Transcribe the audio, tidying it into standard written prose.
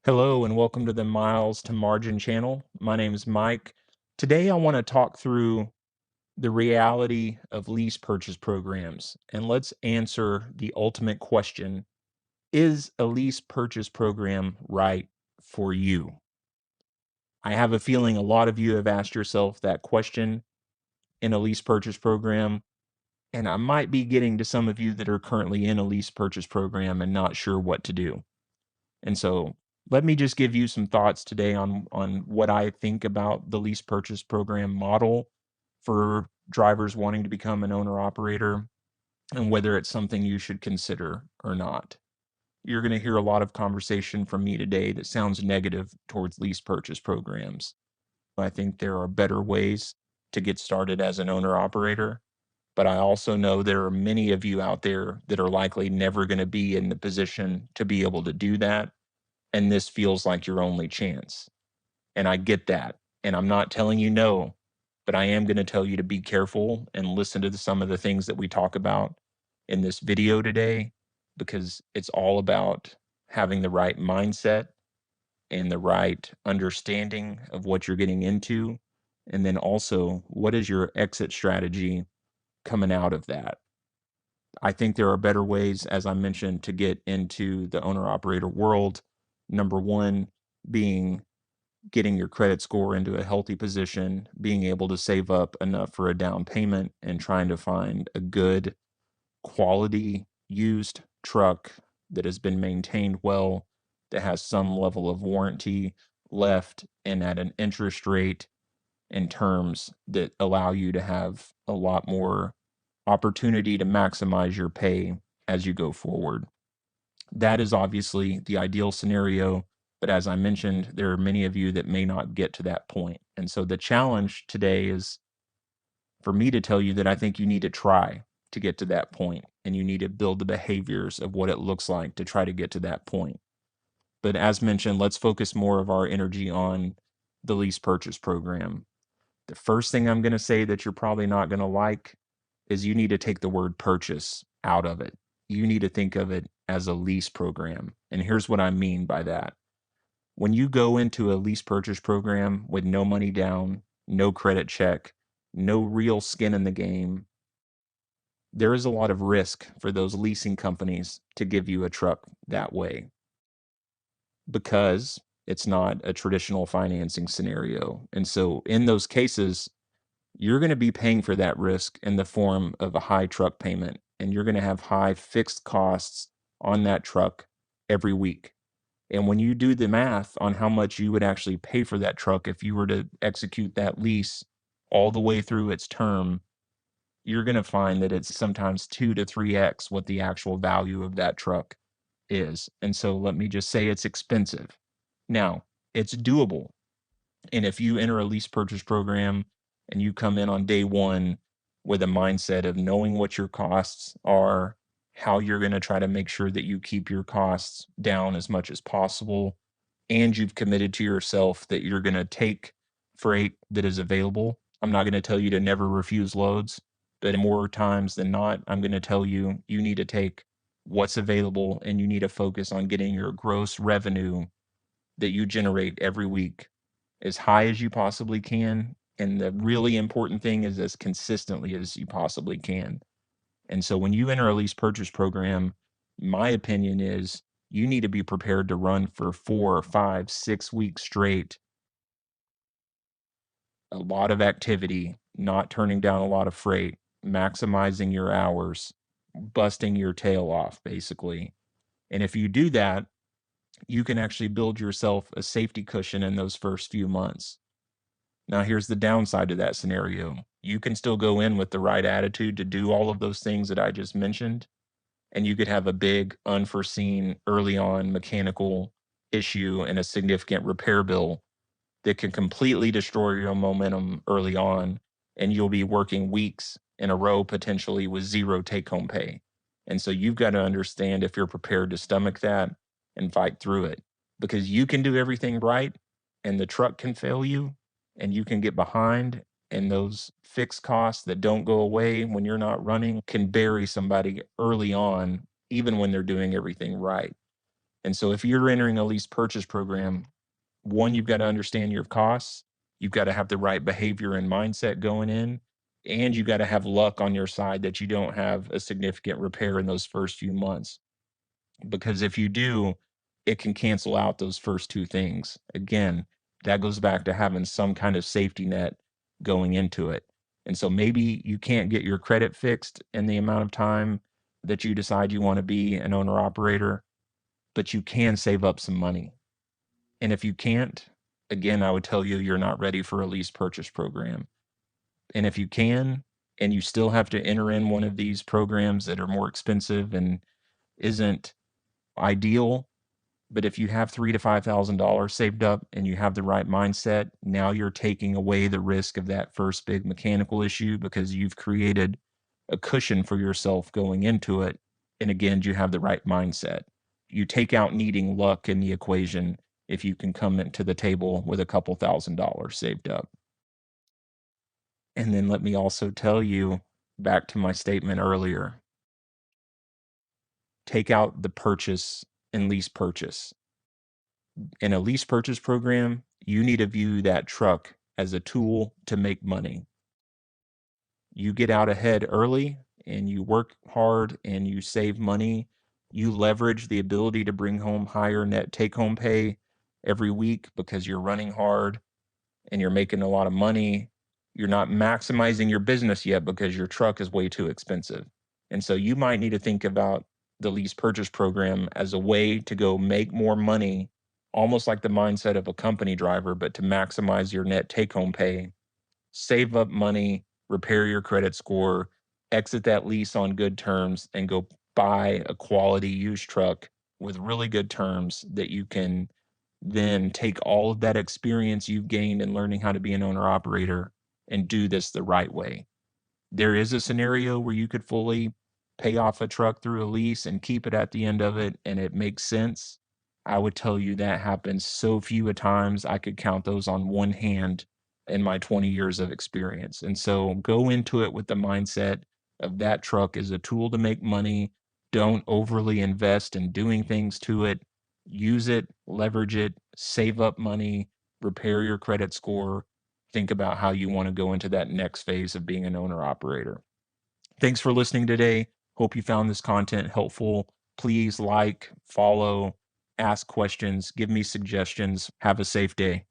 Hello and welcome to the Miles to Margin channel. My name is Mike. Today I want to talk through the reality of lease purchase programs and let's answer the ultimate question. Is a lease purchase program right for you? I have a feeling a lot of you have asked yourself that question in a lease purchase program, and I might be getting to some of you that are currently in a lease purchase program and not sure what to do. And so let me just give you some thoughts today on what I think about the lease purchase program model for drivers wanting to become an owner operator and whether it's something you should consider or not. You're going to hear a lot of conversation from me today that sounds negative towards lease purchase programs. I think there are better ways to get started as an owner operator, but I also know there are many of you out there that are likely never going to be in the position to be able to do that, and this feels like your only chance. And I get that. And I'm not telling you no, but I am going to tell you to be careful and listen to some of the things that we talk about in this video today, because it's all about having the right mindset and the right understanding of what you're getting into. And then also, what is your exit strategy coming out of that? I think there are better ways, as I mentioned, to get into the owner operator world. Number one being getting your credit score into a healthy position, being able to save up enough for a down payment, and trying to find a good quality used truck that has been maintained well, that has some level of warranty left, and at an interest rate and terms that allow you to have a lot more opportunity to maximize your pay as you go forward. That is obviously the ideal scenario, but as I mentioned, there are many of you that may not get to that point. And so the challenge today is for me to tell you that I think you need to try to get to that point, and you need to build the behaviors of what it looks like to try to get to that point. But as mentioned, let's focus more of our energy on the lease purchase program. The first thing I'm going to say that you're probably not going to like is you need to take the word purchase out of it. You need to think of it as a lease program. And here's what I mean by that. When you go into a lease purchase program with no money down, no credit check, no real skin in the game, there is a lot of risk for those leasing companies to give you a truck that way because it's not a traditional financing scenario. And so in those cases, you're going to be paying for that risk in the form of a high truck payment, and you're going to have high fixed costs on that truck every week. And when you do the math on how much you would actually pay for that truck if you were to execute that lease all the way through its term, you're going to find that it's sometimes 2 to 3x what the actual value of that truck is. And so let me just say it's expensive. Now, it's doable, and if you enter a lease purchase program and you come in on day one with a mindset of knowing what your costs are, how you're going to try to make sure that you keep your costs down as much as possible, and you've committed to yourself that you're going to take freight that is available. I'm not going to tell you to never refuse loads, but more times than not, I'm going to tell you you need to take what's available and you need to focus on getting your gross revenue that you generate every week as high as you possibly can. And the really important thing is as consistently as you possibly can. And so when you enter a lease purchase program, my opinion is you need to be prepared to run for 4 or 5, 6 weeks straight, a lot of activity, not turning down a lot of freight, maximizing your hours, busting your tail off, basically. And if you do that, you can actually build yourself a safety cushion in those first few months. Now, here's the downside to that scenario. You can still go in with the right attitude to do all of those things that I just mentioned, and you could have a big, unforeseen, early on mechanical issue and a significant repair bill that can completely destroy your momentum early on, and you'll be working weeks in a row potentially with zero take home pay. And so you've got to understand if you're prepared to stomach that and fight through it, because you can do everything right and the truck can fail you and you can get behind, and those fixed costs that don't go away when you're not running can bury somebody early on even when they're doing everything right. And so if you're entering a lease purchase program, one, you've got to understand your costs. You've got to have the right behavior and mindset going in, and you've got to have luck on your side that you don't have a significant repair in those first few months. Because if you do, it can cancel out those first two things. Again, that goes back to having some kind of safety net going into it. And so maybe you can't get your credit fixed in the amount of time that you decide you want to be an owner operator, but you can save up some money. And if you can't, again, I would tell you you're not ready for a lease purchase program. And if you can, and you still have to enter in one of these programs that are more expensive and isn't ideal, but if you have three to $5,000 saved up and you have the right mindset, now you're taking away the risk of that first big mechanical issue because you've created a cushion for yourself going into it. And again, you have the right mindset. You take out needing luck in the equation if you can come into the table with a couple $1,000s saved up. And then let me also tell you, back to my statement earlier, take out the purchase and lease purchase. In a lease purchase program, you need to view that truck as a tool to make money. You get out ahead early and you work hard and you save money. You leverage the ability to bring home higher net take home pay every week because you're running hard and you're making a lot of money. You're not maximizing your business yet because your truck is way too expensive. And so you might need to think about the lease purchase program as a way to go make more money, almost like the mindset of a company driver, but to maximize your net take home pay, save up money, repair your credit score, exit that lease on good terms, and go buy a quality used truck with really good terms that you can then take all of that experience you've gained in learning how to be an owner operator and do this the right way. There is a scenario where you could fully pay off a truck through a lease and keep it at the end of it, and it makes sense. I would tell you that happens so few a times. I could count those on one hand in my 20 years of experience. And so go into it with the mindset of that truck is a tool to make money. Don't overly invest in doing things to it. Use it, leverage it, save up money, repair your credit score, think about how you want to go into that next phase of being an owner operator. Thanks for listening today. Hope you found this content helpful. Please like, follow, ask questions, give me suggestions. Have a safe day.